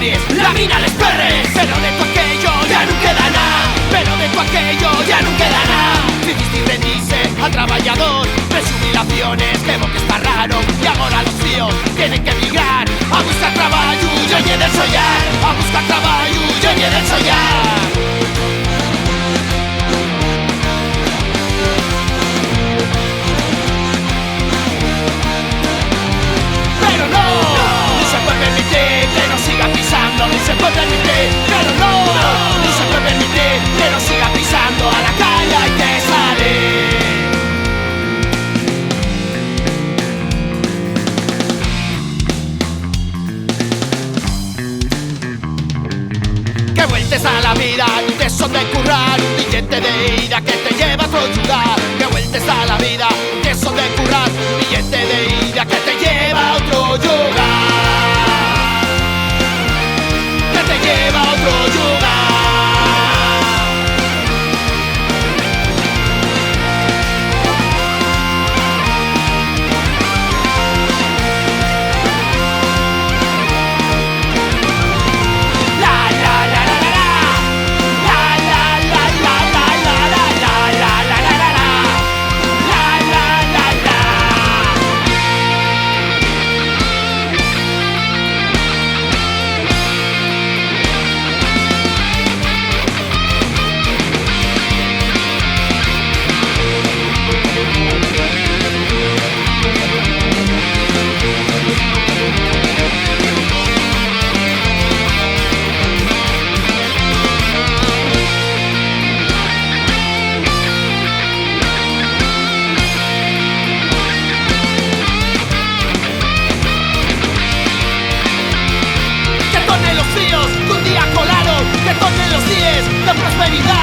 Asturias, la mina les perres. Pero de todo aquello ya no queda nada. Pero de todo aquello ya no queda nada. Difícil rendirse al trabajador, ves jubilaciones que bo que está raro. Y ahora los tíos tienen que emigrar a buscar trabajo, yo ni del sollar. A buscar trabajo, yo ni del sollar. Pero no, no se puede permitir que nos sigan pisando. No se puede permitir, pero no, no se puede permitir que nos sigan pisando. A la calle hay que salir. Que vueltes a la vida, de son de currar, un billete de ida que te lleva a otro lugar. Que vueltes a la vida, de son de currar, un billete de ida que te lleva a otro lugar. Que te lleva a otro lugar. Que tornen los días de prosperidad.